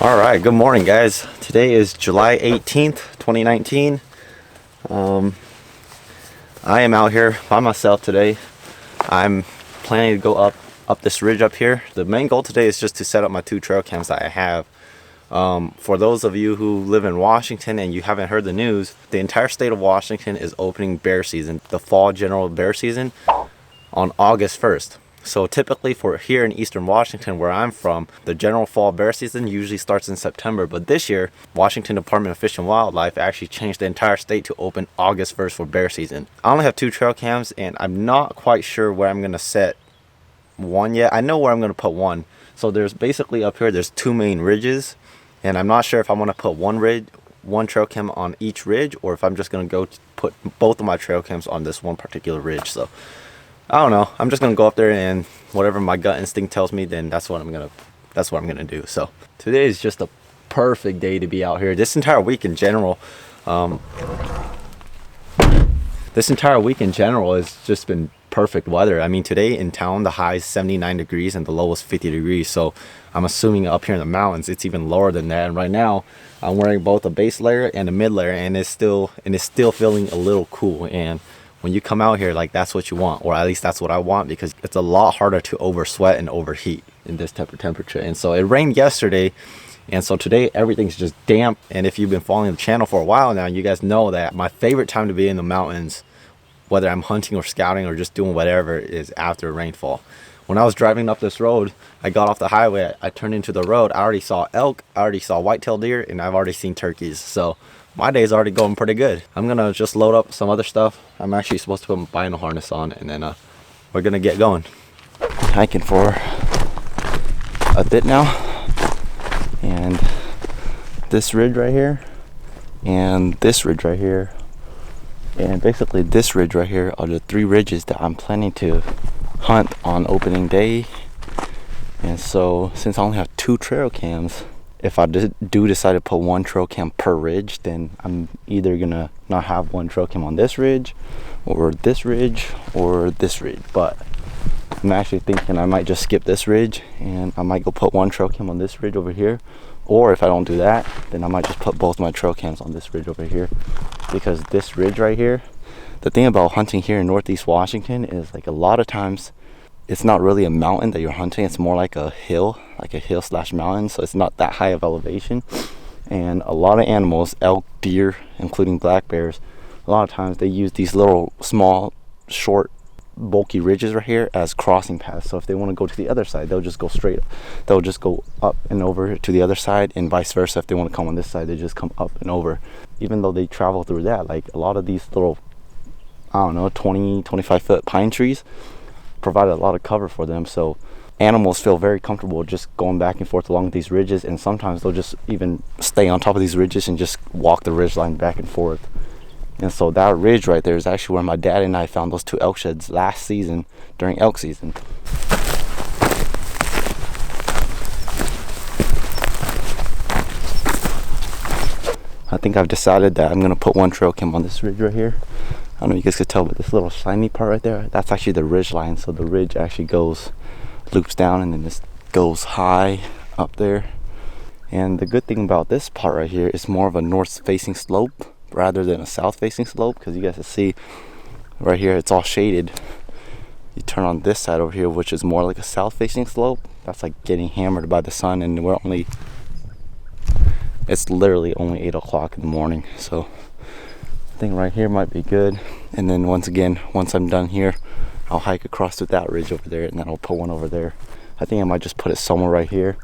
All right, good morning, guys. Today is July 18th, 2019. I am out here by myself today. I'm planning to go up this ridge up here. The main goal today is just to set up my two trail cams that I have. For those of you who live in Washington and you haven't heard the news, the entire state of Washington is opening bear season, the fall general bear season, on August 1st. So typically for here in Eastern Washington, where I'm from, the general fall bear season usually starts in September. But this year, Washington Department of Fish and Wildlife actually changed the entire state to open August 1st for bear season. I only have two trail cams, and I'm not quite sure where I'm going to set one yet. I know where I'm going to put one. So there's basically up here, there's two main ridges, and I'm not sure if I want to put one trail cam on each ridge, or if I'm just going to go put both of my trail cams on this one particular ridge. So I don't know. I'm just gonna go up there, and whatever my gut instinct tells me, then that's what I'm gonna do. So today is just a perfect day to be out here. This entire week in general, has just been perfect weather. I mean, today in town the high is 79 degrees and the low was 50 degrees. So I'm assuming up here in the mountains it's even lower than that. And right now I'm wearing both a base layer and a mid layer, and it's still feeling a little cool. And when you come out here, like, that's what you want, or at least that's what I want, because it's a lot harder to over sweat and overheat in this type of temperature. And so it rained yesterday, and so today everything's just damp. And if you've been following the channel for a while now, you guys know that my favorite time to be in the mountains, whether I'm hunting or scouting or just doing whatever, is after rainfall. When I was driving up this road, I got off the highway, I turned into the road, I already saw elk, I already saw white-tailed deer, and I've already seen turkeys. So my day's already going pretty good. I'm gonna just load up some other stuff. I'm actually supposed to put my bino harness on, and then we're gonna get going. Hiking for a bit now, and this ridge right here, and this ridge right here, and basically this ridge right here are the three ridges that I'm planning to hunt on opening day. And so since I only have two trail cams, if I do decide to put one trail cam per ridge, then I'm either gonna not have one trail cam on this ridge, or this ridge, or this ridge. But I'm actually thinking I might just skip this ridge, and I might go put one trail cam on this ridge over here. Or if I don't do that, then I might just put both my trail cams on this ridge over here. Because this ridge right here, the thing about hunting here in Northeast Washington is, like, a lot of times it's not really a mountain that you're hunting, it's more like a hill slash mountain, so it's not that high of elevation. And a lot of animals, elk, deer, including black bears, a lot of times they use these little small, short, bulky ridges right here as crossing paths. So if they want to go to the other side, they'll just go straight, they'll just go up and over to the other side, and vice versa. If they want to come on this side, they just come up and over. Even though they travel through that, like, a lot of these little, I don't know, 20-25 foot pine trees provide a lot of cover for them, so animals feel very comfortable just going back and forth along these ridges. And sometimes they'll just even stay on top of these ridges and just walk the ridge line back and forth. And so that ridge right there is actually where my dad and I found those two elk sheds last season during elk season. I think I've decided that I'm gonna put one trail cam on this ridge right here. I don't know if you guys could tell, but this little shiny part right there, that's actually the ridge line. So the ridge actually loops down, and then this goes high up there. And the good thing about this part right here is more of a north facing slope rather than a south facing slope, because you guys can see right here it's all shaded. You turn on this side over here, which is more like a south facing slope, that's like getting hammered by the sun, and it's literally only 8 o'clock in the morning. So I think right here might be good. And then once I'm done here, I'll hike across to that ridge over there, and then I'll put one over there. I think I might just put it somewhere right here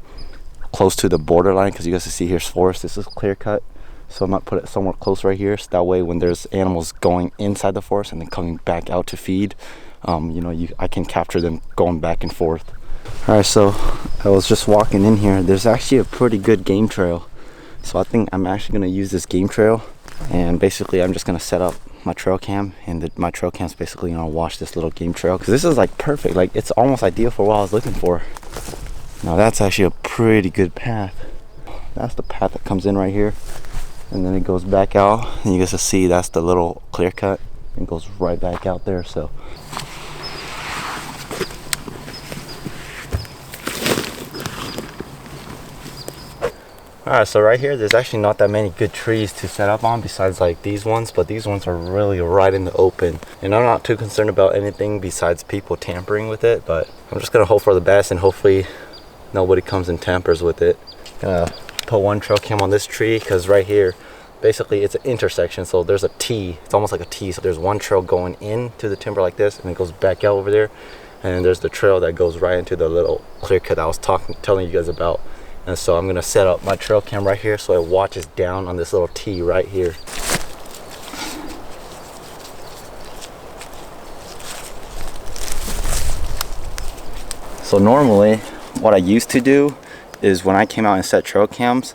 close to the borderline, because you guys can see here's forest, this is clear cut. So I might put it somewhere close right here, so that way when there's animals going inside the forest and then coming back out to feed, I can capture them going back and forth. Alright, so I was just walking in here. There's actually a pretty good game trail, so I think I'm actually going to use this game trail, and basically I'm just going to set up my trail cam, and my trail cam's basically going to watch this little game trail, because this is like perfect, like it's almost ideal for what I was looking for. Now that's actually a pretty good path. That's the path that comes in right here, and then it goes back out, and you guys will see that's the little clear cut, and goes right back out there. So Alright, so right here there's actually not that many good trees to set up on besides like these ones, but these ones are really right in the open, and I'm not too concerned about anything besides people tampering with it, but I'm just gonna hope for the best and hopefully nobody comes and tampers with it. Gonna put one trail cam on this tree because right here basically it's an intersection, so there's a T, it's almost like a T, so there's one trail going into the timber like this and it goes back out over there, and then there's the trail that goes right into the little clear cut I was telling you guys about. And so I'm gonna set up my trail cam right here so it watches down on this little T right here. So normally what I used to do is when I came out and set trail cams,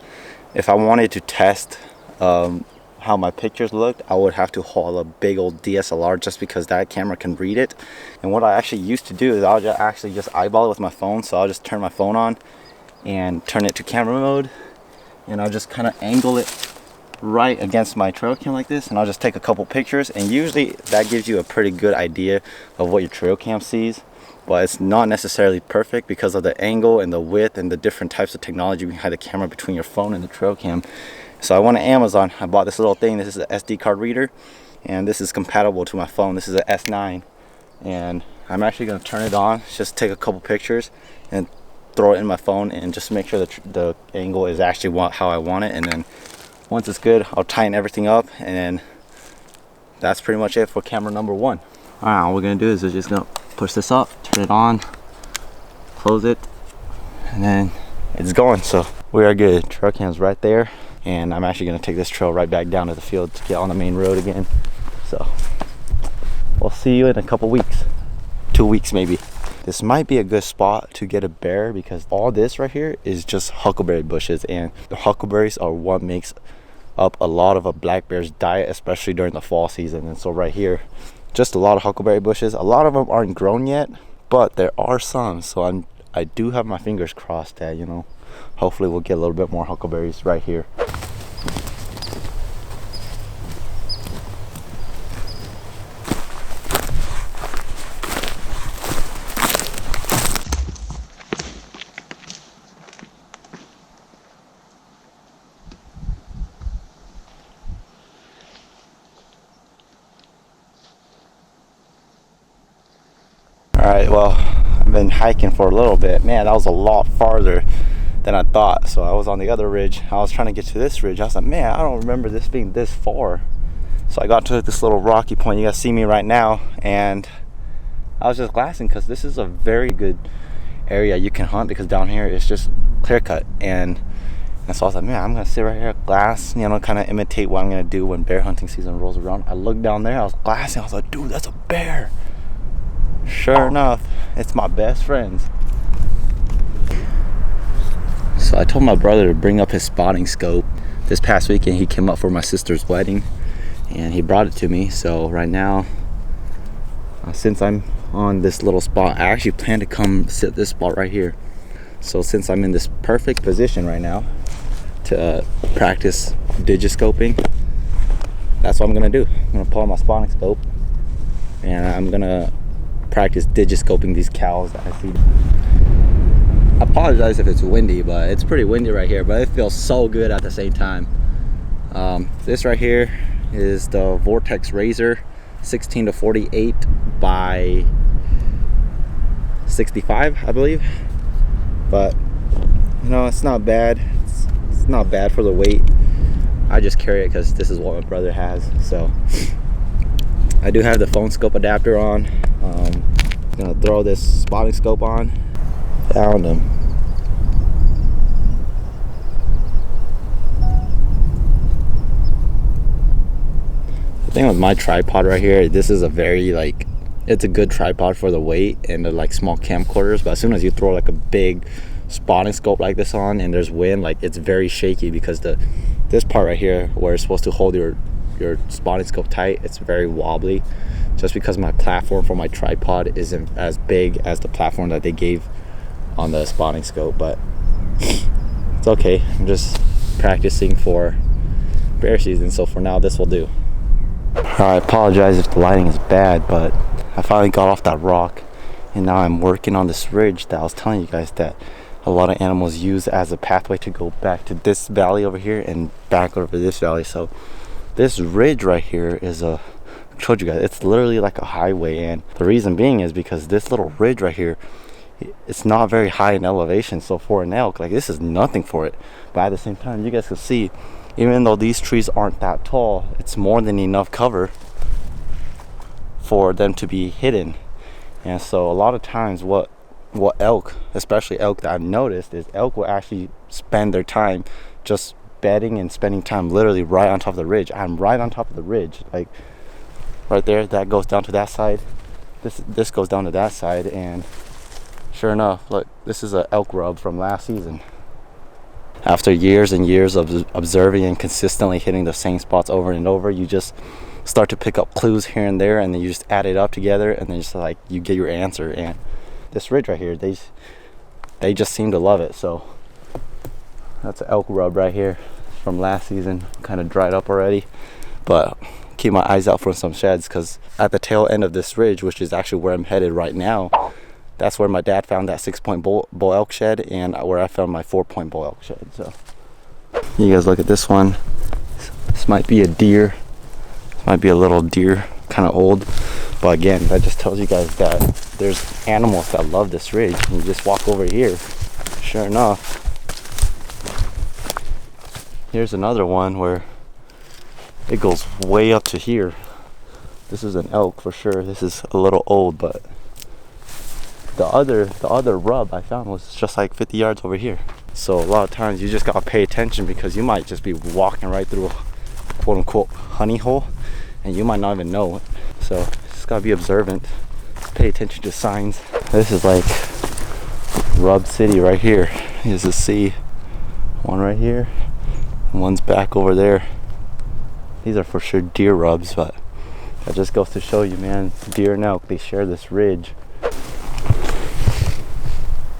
if I wanted to test how my pictures looked, I would have to haul a big old DSLR just because that camera can read it. And what I actually used to do is I'll actually just eyeball it with my phone. So I'll just turn my phone on and turn it to camera mode, and I'll just kind of angle it right against my trail cam like this, and I'll just take a couple pictures, and usually that gives you a pretty good idea of what your trail cam sees. But it's not necessarily perfect because of the angle and the width and the different types of technology behind the camera between your phone and the trail cam. So I went to Amazon, I bought this little thing. This is an SD card reader, and this is compatible to my phone. This is an S9, and I'm actually going to turn it on, just take a couple pictures and throw it in my phone and just make sure that the angle is actually how I want it. And then once it's good, I'll tighten everything up, and then that's pretty much it for camera number 1. Alright, all we're going to do is we're just going to push this up, turn it on, close it, and then it's going. So we are good. Trail cam's right there, and I'm actually going to take this trail right back down to the field to get on the main road again. So we'll see you in a couple weeks, 2 weeks maybe. This might be a good spot to get a bear because all this right here is just huckleberry bushes, and the huckleberries are what makes up a lot of a black bear's diet, especially during the fall season. And so right here, just a lot of huckleberry bushes. A lot of them aren't grown yet, but there are some. So I do have my fingers crossed that, you know, hopefully we'll get a little bit more huckleberries right here. Alright, well, I've been hiking for a little bit. Man, that was a lot farther than I thought. So I was on the other ridge. I was trying to get to this ridge. I was like, man, I don't remember this being this far. So I got to this little rocky point. You guys see me right now. And I was just glassing because this is a very good area you can hunt, because down here it's just clear cut. And so I was like, man, I'm going to sit right here, glass, you know, kind of imitate what I'm going to do when bear hunting season rolls around. I looked down there. I was glassing. I was like, dude, that's a bear. Sure enough, it's my best friends. So I told my brother to bring up his spotting scope. This past weekend he came up for my sister's wedding and he brought it to me. So right now, since I'm on this little spot, I actually plan to come sit this spot right here. So since I'm in this perfect position right now to practice digiscoping, that's what I'm gonna do. I'm gonna pull out my spotting scope and I'm gonna practice digiscoping these cows that I see. I apologize if it's windy, but it's pretty windy right here, but it feels so good at the same time. This right here is the Vortex Razor 16 to 48 by 65, I believe. But you know, it's not bad. It's not bad for the weight. I just carry it because this is what my brother has. So I do have the phone scope adapter on. I'm gonna throw this spotting scope on. Found him. The thing with my tripod right here, this is a very it's a good tripod for the weight and the small camcorders, but as soon as you throw like a big spotting scope like this on and there's wind, it's very shaky because this part right here where it's supposed to hold your spotting scope tight, it's very wobbly just because my platform for my tripod isn't as big as the platform that they gave on the spotting scope. But it's okay, I'm just practicing for bear season, so for now this will do. I apologize if the lighting is bad, but I finally got off that rock and now I'm working on this ridge that I was telling you guys that a lot of animals use as a pathway to go back to this valley over here and back over this valley. So this ridge right here is I told you guys, it's literally like a highway, and the reason being is because this little ridge right here, it's not very high in elevation. So for an elk, like, this is nothing for it. But at the same time, you guys can see, even though these trees aren't that tall, it's more than enough cover for them to be hidden. And so a lot of times what elk, especially elk, that I've noticed is elk will actually spend their time just bedding and spending time literally right on top of the ridge. I'm right on top of the ridge, like right there. That goes down to that side, this goes down to that side, and sure enough, look, this is an elk rub from last season. After years and years of observing and consistently hitting the same spots over and over, you just start to pick up clues here and there, and then you just add it up together, and then just like you get your answer. And this ridge right here, they just seem to love it. So that's an elk rub right here from last season, kind of dried up already, but keep my eyes out for some sheds, because at the tail end of this ridge, which is actually where I'm headed right now, that's where my dad found that 6-point bull elk shed, and where I found my 4-point bull elk shed. So you guys look at this one. This might be a deer. This might be a little deer, kind of old. But again, that just tells you guys that there's animals that love this ridge. And you just walk over here. Sure enough, here's another one where it goes way up to here. This is an elk for sure. This is a little old, but the other rub I found was just like 50 yards over here. So a lot of times you just gotta pay attention, because you might just be walking right through a quote unquote honey hole and you might not even know it. So just gotta be observant, pay attention to signs. This is like Rub City right here. Here's a C, one right here, and one's back over there. These are for sure deer rubs, but that just goes to show you, man, deer and elk, they share this ridge.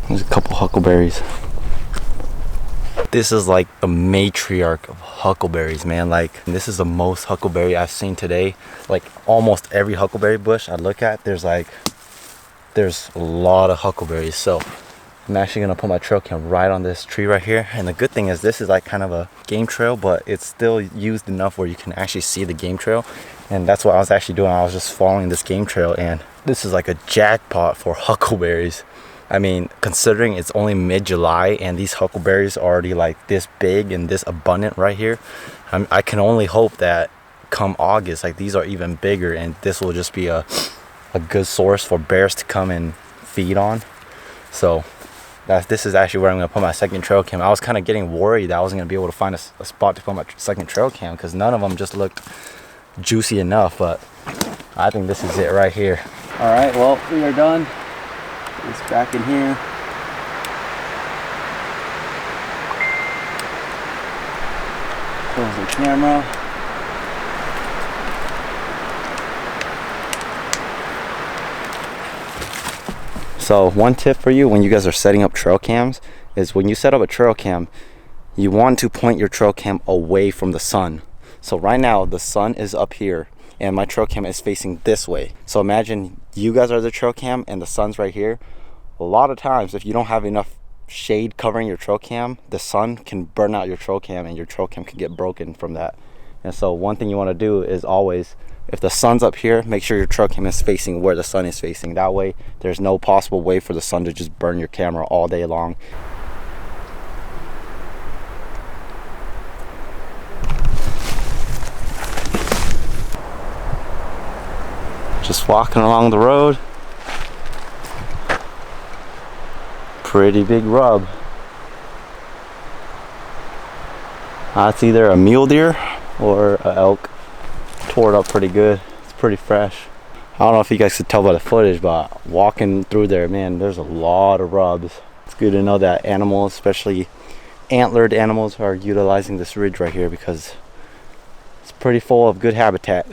There's a couple huckleberries. This is like the matriarch of huckleberries, man. Like, this is the most huckleberry I've seen today. Like, almost every huckleberry bush I look at, there's a lot of huckleberries. So I'm actually gonna put my trail cam right on this tree right here. And the good thing is this is like kind of a game trail, but it's still used enough where you can actually see the game trail. And that's what I was actually doing. I was just following this game trail, and this is like a jackpot for huckleberries. I mean, considering it's only mid-July and these huckleberries are already like this big and this abundant right here, I can only hope that come August, like, these are even bigger, and this will just be a good source for bears to come and feed on. So this is actually where I'm going to put my second trail cam. I was kind of getting worried that I wasn't going to be able to find a spot to put my second trail cam, because none of them just looked juicy enough, but I think this is it right here. All right, well, we are done. It's back in here. Close the camera. So one tip for you when you guys are setting up trail cams is, when you set up a trail cam, you want to point your trail cam away from the sun. So right now the sun is up here and my trail cam is facing this way. So imagine you guys are the trail cam and the sun's right here. A lot of times, if you don't have enough shade covering your trail cam, the sun can burn out your trail cam and your trail cam can get broken from that. And so one thing you want to do is always, if the sun's up here, make sure your trail cam is facing where the sun is facing. That way there's no possible way for the sun to just burn your camera all day long. Just walking along the road. Pretty big rub. That's either a mule deer or an elk. Tore it up pretty good. It's pretty fresh. I don't know if you guys could tell by the footage, but walking through there, man, there's a lot of rubs. It's good to know that animals, especially antlered animals, are utilizing this ridge right here, because it's pretty full of good habitat.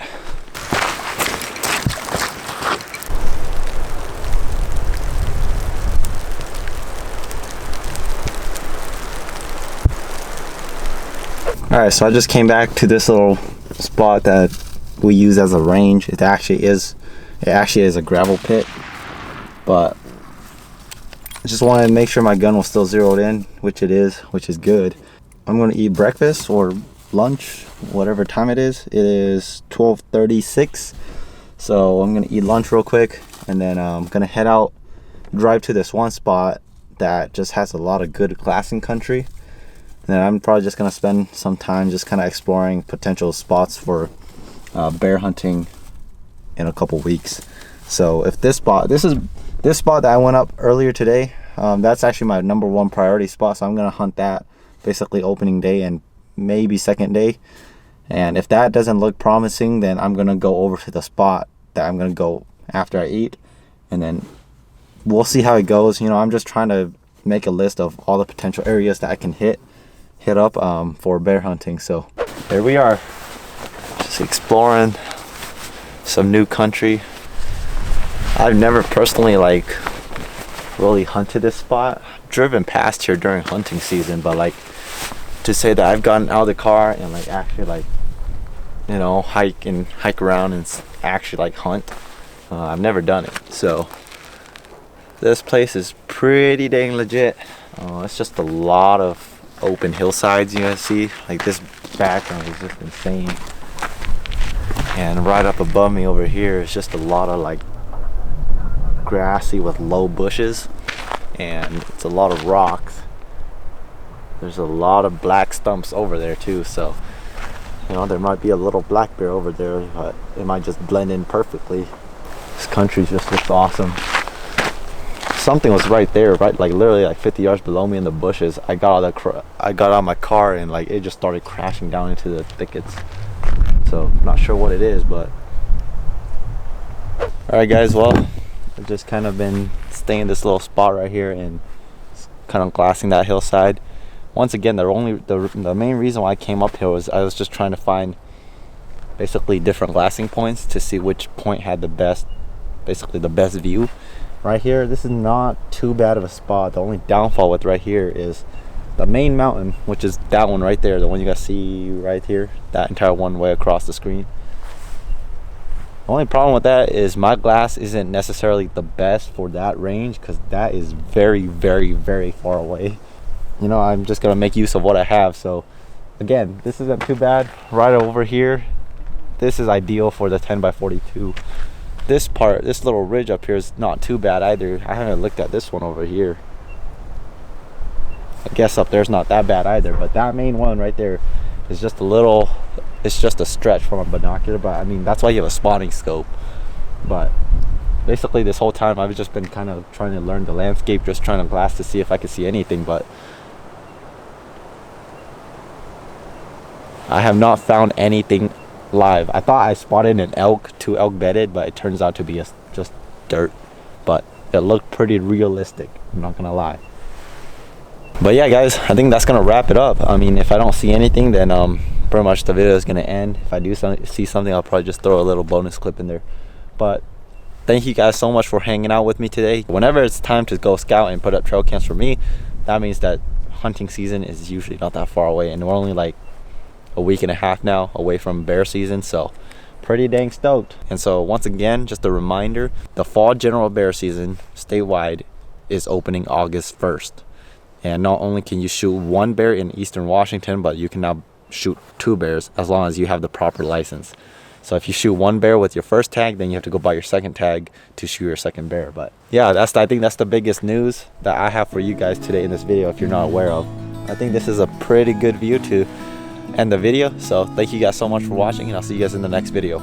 Alright, so I just came back to this little spot that we use as a range. It actually is a gravel pit, but just wanted to make sure my gun was still zeroed in, which it is, which is good. I'm going to eat breakfast or lunch, whatever time it is. It is 12:36, so I'm going to eat lunch real quick, and then I'm going to head out, drive to this one spot that just has a lot of good glassing country. And then I'm probably just going to spend some time just kind of exploring potential spots for bear hunting in a couple weeks. So if this spot that I went up earlier today, that's actually my #1 priority spot, so I'm gonna hunt that basically opening day and maybe second day. And if that doesn't look promising, then I'm gonna go over to the spot that I'm gonna go after I eat, and then we'll see how it goes. You know, I'm just trying to make a list of all the potential areas that I can hit up for bear hunting. So there we are, just exploring some new country. I've never personally really hunted this spot. Driven past here during hunting season, but to say that I've gotten out of the car and actually you know, hike around and actually hunt, I've never done it. So this place is pretty dang legit. It's just a lot of open hillsides you guys see. This background is just insane. And right up above me over here is just a lot of grassy with low bushes, and it's a lot of rocks. There's a lot of black stumps over there too, so you know, there might be a little black bear over there, but it might just blend in perfectly. This country just looks awesome. Something was right there, literally 50 yards below me in the bushes. I got out of my car and it just started crashing down into the thickets. So not sure what it is, but all right guys, well, I've just kind of been staying in this little spot right here and kind of glassing that hillside. Once again, the main reason why I came up here was I was just trying to find basically different glassing points to see which point had the best view. Right here, this is not too bad of a spot. The only downfall with right here is the main mountain, which is that one right there, the one you guys see right here, that entire one way across the screen. The only problem with that is my glass isn't necessarily the best for that range, because that is very, very, very far away. You know, I'm just gonna make use of what I have. So again, this isn't too bad. Right over here, this is ideal for the 10x42. This little ridge up here is not too bad either. I haven't looked at this one over here. I guess up there's not that bad either, but that main one right there is just it's just a stretch from a binocular. But I mean, that's why you have a spotting scope. But basically this whole time I've just been kind of trying to learn the landscape, just trying to glass to see if I could see anything, but I have not found anything live. I thought I spotted an elk, 2 elk bedded, but it turns out to be just dirt. But it looked pretty realistic, I'm not gonna lie. But yeah guys, I think that's gonna wrap it up. I mean, if I don't see anything, then pretty much the video is gonna end. If I do see something, I'll probably just throw a little bonus clip in there. But thank you guys so much for hanging out with me today. Whenever it's time to go scout and put up trail cams for me, that means that hunting season is usually not that far away, and we're only a week and a half now away from bear season, so pretty dang stoked. And so once again, just a reminder, the fall general bear season statewide is opening August 1st, and not only can you shoot 1 bear in eastern Washington, but you can now shoot 2 bears as long as you have the proper license. So if you shoot 1 bear with your first tag, then you have to go buy your second tag to shoot your second bear. But yeah, I think that's the biggest news that I have for you guys today in this video, if you're not aware of. I think this is a pretty good view to end the video. So thank you guys so much for watching, and I'll see you guys in the next video.